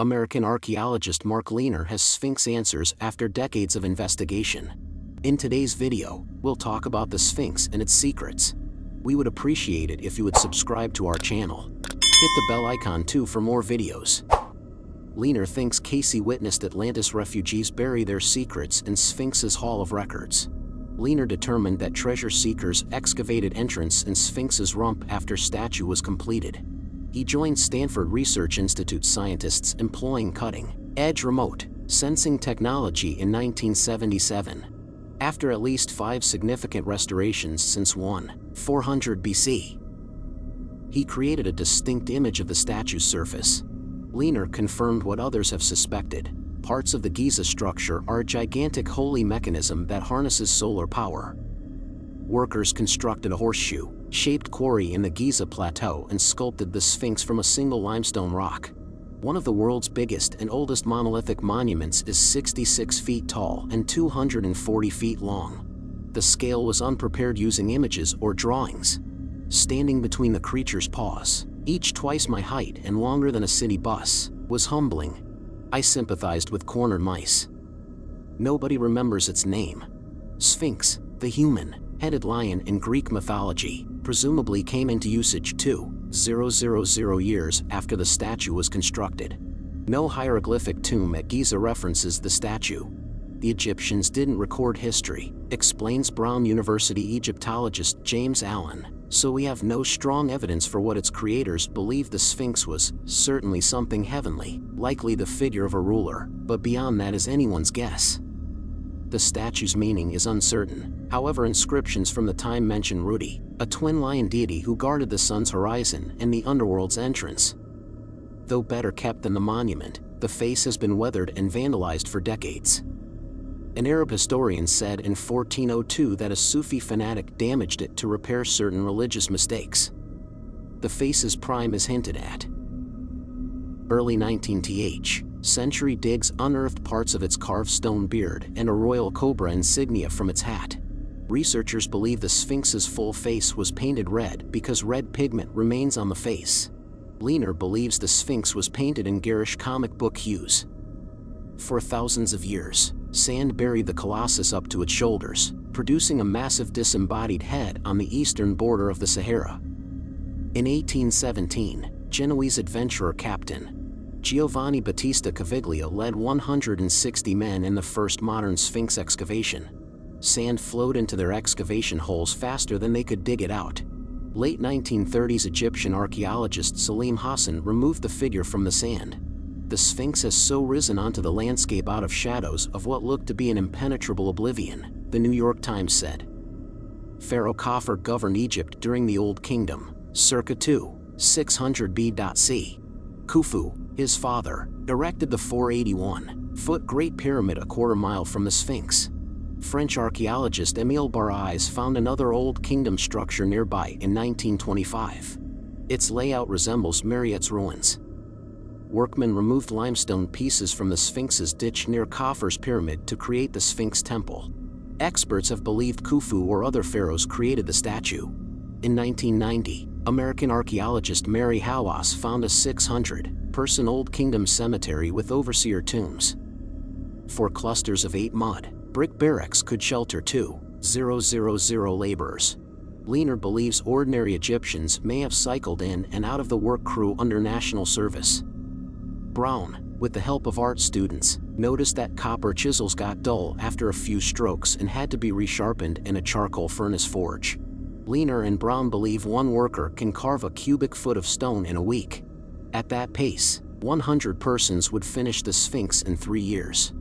American archaeologist Mark Lehner has Sphinx answers after decades of investigation. In today's video, we'll talk about the Sphinx and its secrets. We would appreciate it if you would subscribe to our channel. Hit the bell icon too for more videos. Lehner thinks Cayce witnessed Atlantis refugees bury their secrets in Sphinx's Hall of Records. Lehner determined that treasure seekers excavated entrance in Sphinx's rump after statue was completed. He joined Stanford Research Institute scientists employing cutting-edge remote sensing technology in 1977. After at least 5 significant restorations since 400 BC, he created a distinct image of the statue's surface. Lehner confirmed what others have suspected. Parts of the Giza structure are a gigantic holy mechanism that harnesses solar power. Workers constructed a horseshoe-shaped quarry in the Giza plateau and sculpted the Sphinx from a single limestone rock. One of the world's biggest and oldest monolithic monuments is 66 feet tall and 240 feet long. The scale was unprepared using images or drawings. Standing between the creature's paws, each twice my height and longer than a city bus, was humbling. I sympathized with cornered mice. Nobody remembers its name. Sphinx, the human-headed lion in Greek mythology, presumably came into usage 2,000 years after the statue was constructed. No hieroglyphic tomb at Giza references the statue. The Egyptians didn't record history, explains Brown University Egyptologist James Allen, so we have no strong evidence for what its creators believed the Sphinx was. Certainly something heavenly, likely the figure of a ruler, but beyond that is anyone's guess. The statue's meaning is uncertain. However, inscriptions from the time mention Rudi, a twin lion deity who guarded the sun's horizon and the underworld's entrance. Though better kept than the monument, the face has been weathered and vandalized for decades. An Arab historian said in 1402 that a Sufi fanatic damaged it to repair certain religious mistakes. The face's prime is hinted at. Early 19th century digs unearthed parts of its carved stone beard and a royal cobra insignia from its hat. Researchers believe the Sphinx's full face was painted red because red pigment remains on the face. Lehner believes the Sphinx was painted in garish comic book hues. For thousands of years, sand buried the colossus up to its shoulders, producing a massive disembodied head on the eastern border of the Sahara. In 1817, Genoese adventurer Captain Giovanni Battista Caviglia led 160 men in the first modern Sphinx excavation. Sand flowed into their excavation holes faster than they could dig it out. Late 1930s Egyptian archaeologist Salim Hassan removed the figure from the sand. The Sphinx has so risen onto the landscape out of shadows of what looked to be an impenetrable oblivion, the New York Times said. Pharaoh Khafre governed Egypt during the Old Kingdom, circa 600 BC. Khufu, his father, erected the 481-foot Great Pyramid a quarter-mile from the Sphinx. French archaeologist Émile Barracks found another Old Kingdom structure nearby in 1925. Its layout resembles Mariette's ruins. Workmen removed limestone pieces from the Sphinx's ditch near Khafre's pyramid to create the Sphinx temple. Experts have believed Khufu or other pharaohs created the statue. In 1990, American archaeologist Mary Hawass found a 600-person Old Kingdom cemetery with overseer tombs. 4 clusters of 8 mud-brick barracks could shelter 2,000 laborers. Lehner believes ordinary Egyptians may have cycled in and out of the work crew under national service. Brown, with the help of art students, noticed that copper chisels got dull after a few strokes and had to be resharpened in a charcoal furnace forge. Lehner and Brown believe one worker can carve a cubic foot of stone in a week. At that pace, 100 persons would finish the Sphinx in 3 years.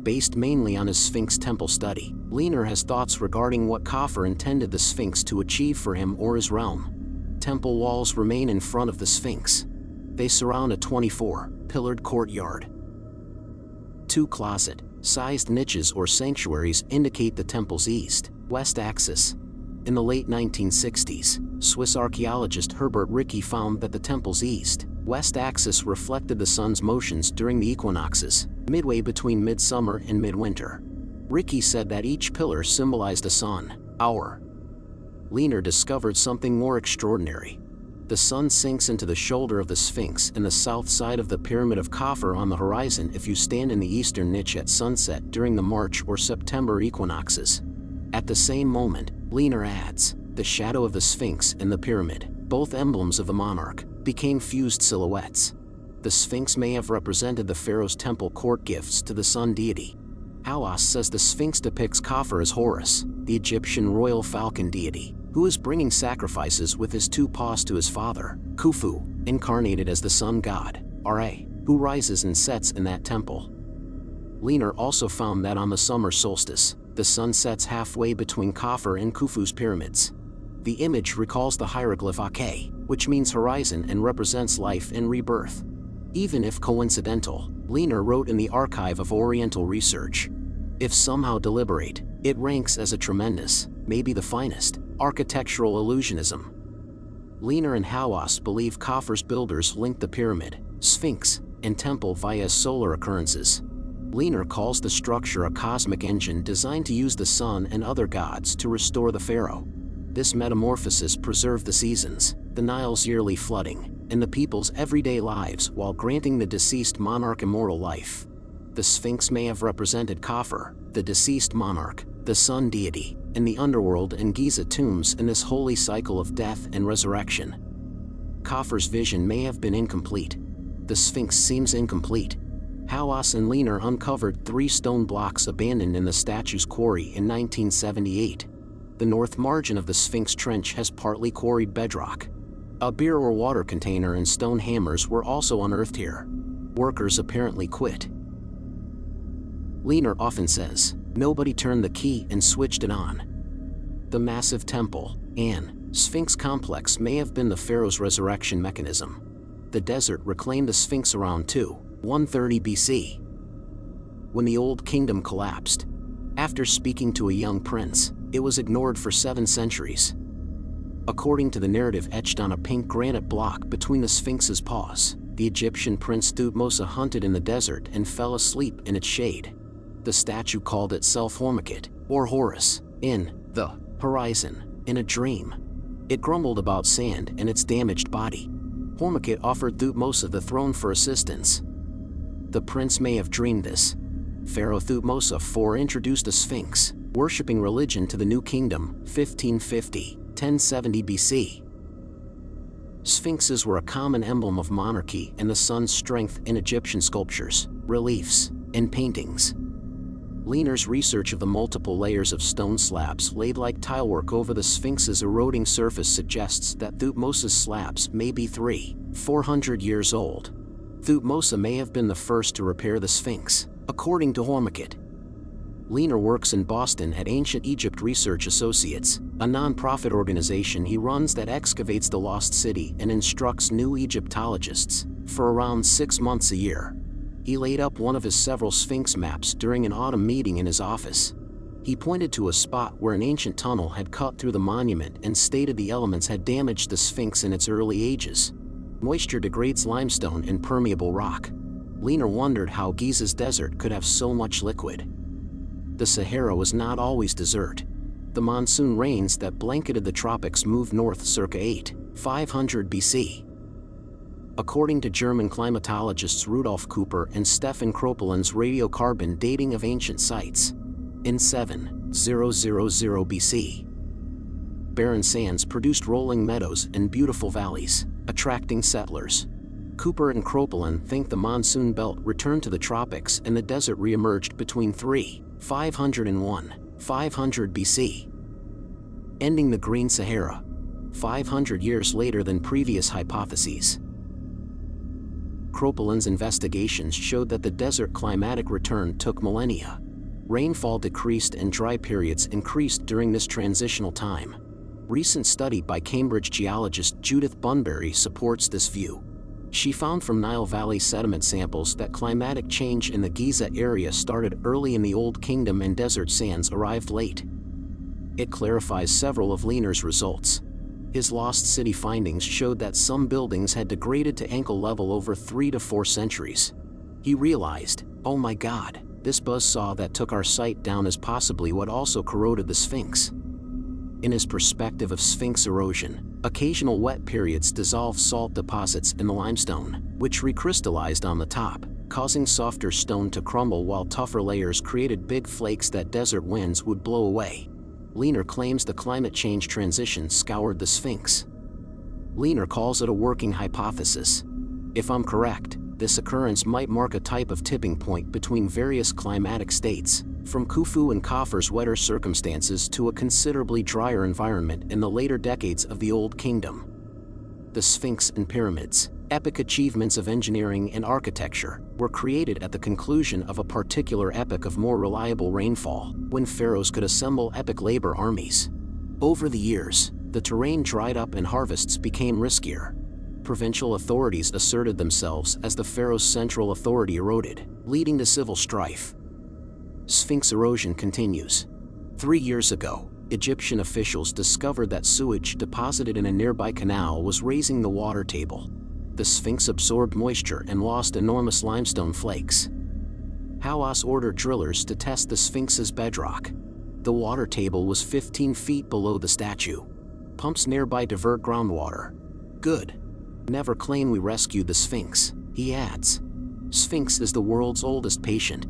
Based mainly on his Sphinx temple study, Lehner has thoughts regarding what Khafre intended the Sphinx to achieve for him or his realm. Temple walls remain in front of the Sphinx. They surround a 24-pillared courtyard. 2 closet-sized niches or sanctuaries indicate the temple's east-west axis. In the late 1960s, Swiss archaeologist Herbert Ricci found that the temple's east-west axis reflected the sun's motions during the equinoxes, midway between midsummer and midwinter. Ricci said that each pillar symbolized a sun, hour. Lehner discovered something more extraordinary. The sun sinks into the shoulder of the Sphinx in the south side of the Pyramid of Khafre on the horizon if you stand in the eastern niche at sunset during the March or September equinoxes. At the same moment, Lehner adds, the shadow of the Sphinx and the pyramid, both emblems of the monarch, became fused silhouettes. The Sphinx may have represented the pharaoh's temple court gifts to the sun deity. Hawass says the Sphinx depicts Khafre as Horus, the Egyptian royal falcon deity, who is bringing sacrifices with his two paws to his father, Khufu, incarnated as the sun god, Ra, who rises and sets in that temple. Lehner also found that on the summer solstice, the sun sets halfway between Khafre and Khufu's pyramids. The image recalls the hieroglyph Ake, which means horizon and represents life and rebirth. Even if coincidental, Lehner wrote in the Archive of Oriental Research, if somehow deliberate, it ranks as a tremendous, maybe the finest, architectural illusionism. Lehner and Hawass believe Khafre's builders linked the pyramid, Sphinx, and temple via solar occurrences. Lehner calls the structure a cosmic engine designed to use the sun and other gods to restore the pharaoh. This metamorphosis preserved the seasons, the Nile's yearly flooding, and the people's everyday lives while granting the deceased monarch immortal life. The Sphinx may have represented Khafre, the deceased monarch, the sun deity, in the underworld and Giza tombs in this holy cycle of death and resurrection. Khafre's vision may have been incomplete. The Sphinx seems incomplete. Hawass and Lehner uncovered 3 stone blocks abandoned in the statue's quarry in 1978. The north margin of the Sphinx trench has partly quarried bedrock. A beer or water container and stone hammers were also unearthed here. Workers apparently quit. Lehner often says, nobody turned the key and switched it on. The massive temple, and Sphinx complex may have been the pharaoh's resurrection mechanism. The desert reclaimed the Sphinx around 130 BC. When the Old Kingdom collapsed, after speaking to a young prince, it was ignored for 7 centuries. According to the narrative etched on a pink granite block between the Sphinx's paws, the Egyptian prince Thutmose hunted in the desert and fell asleep in its shade. The statue called itself Hormukhet, or Horus, in the horizon, in a dream. It grumbled about sand and its damaged body. Hormukhet offered Thutmose the throne for assistance. The prince may have dreamed this. Pharaoh Thutmose IV introduced a Sphinx, worshipping religion to the New Kingdom, 1550, 1070 BC. Sphinxes were a common emblem of monarchy and the sun's strength in Egyptian sculptures, reliefs, and paintings. Lehner's research of the multiple layers of stone slabs laid like tilework over the Sphinx's eroding surface suggests that Thutmose's slabs may be 400 years old. Thutmose may have been the first to repair the Sphinx, according to Hormukhet. Lehner works in Boston at Ancient Egypt Research Associates, a non-profit organization he runs that excavates the lost city and instructs new Egyptologists, for around 6 months a year. He laid up one of his several Sphinx maps during an autumn meeting in his office. He pointed to a spot where an ancient tunnel had cut through the monument and stated the elements had damaged the Sphinx in its early ages. Moisture degrades limestone and permeable rock. Lehner wondered how Giza's desert could have so much liquid. The Sahara was not always desert. The monsoon rains that blanketed the tropics moved north circa 500 BC. According to German climatologists Rudolf Cooper and Stefan Kroppelin's radiocarbon dating of ancient sites, in 7000 BC, barren sands produced rolling meadows and beautiful valleys, attracting settlers. Cooper and Kroppelin think the monsoon belt returned to the tropics and the desert re-emerged between 500 and 500 BC, ending the Green Sahara, 500 years later than previous hypotheses. Kroppelin's investigations showed that the desert climatic return took millennia. Rainfall decreased and dry periods increased during this transitional time. Recent study by Cambridge geologist Judith Bunbury supports this view. She found from Nile Valley sediment samples that climatic change in the Giza area started early in the Old Kingdom and desert sands arrived late. It clarifies several of Lehner's results. His lost city findings showed that some buildings had degraded to ankle level over 3 to 4 centuries. He realized, oh my God, this buzzsaw that took our site down is possibly what also corroded the Sphinx. In his perspective of Sphinx erosion, occasional wet periods dissolve salt deposits in the limestone, which recrystallized on the top, causing softer stone to crumble while tougher layers created big flakes that desert winds would blow away. Lehner claims the climate change transition scoured the Sphinx. Lehner calls it a working hypothesis. If I'm correct, this occurrence might mark a type of tipping point between various climatic states, from Khufu and Khafre's wetter circumstances to a considerably drier environment in the later decades of the Old Kingdom. The Sphinx and pyramids, epic achievements of engineering and architecture, were created at the conclusion of a particular epoch of more reliable rainfall, when pharaohs could assemble epic labor armies. Over the years, the terrain dried up and harvests became riskier. Provincial authorities asserted themselves as the pharaoh's central authority eroded, leading to civil strife. Sphinx erosion continues. 3 years ago, Egyptian officials discovered that sewage deposited in a nearby canal was raising the water table. The Sphinx absorbed moisture and lost enormous limestone flakes. Hawass ordered drillers to test the Sphinx's bedrock. The water table was 15 feet below the statue. Pumps nearby divert groundwater. Good. Never claim we rescued the Sphinx, he adds. Sphinx is the world's oldest patient.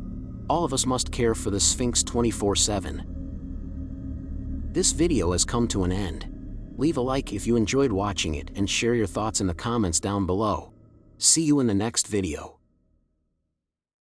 All of us must care for the Sphinx 24/7. This video has come to an end. Leave a like if you enjoyed watching it and share your thoughts in the comments down below. See you in the next video.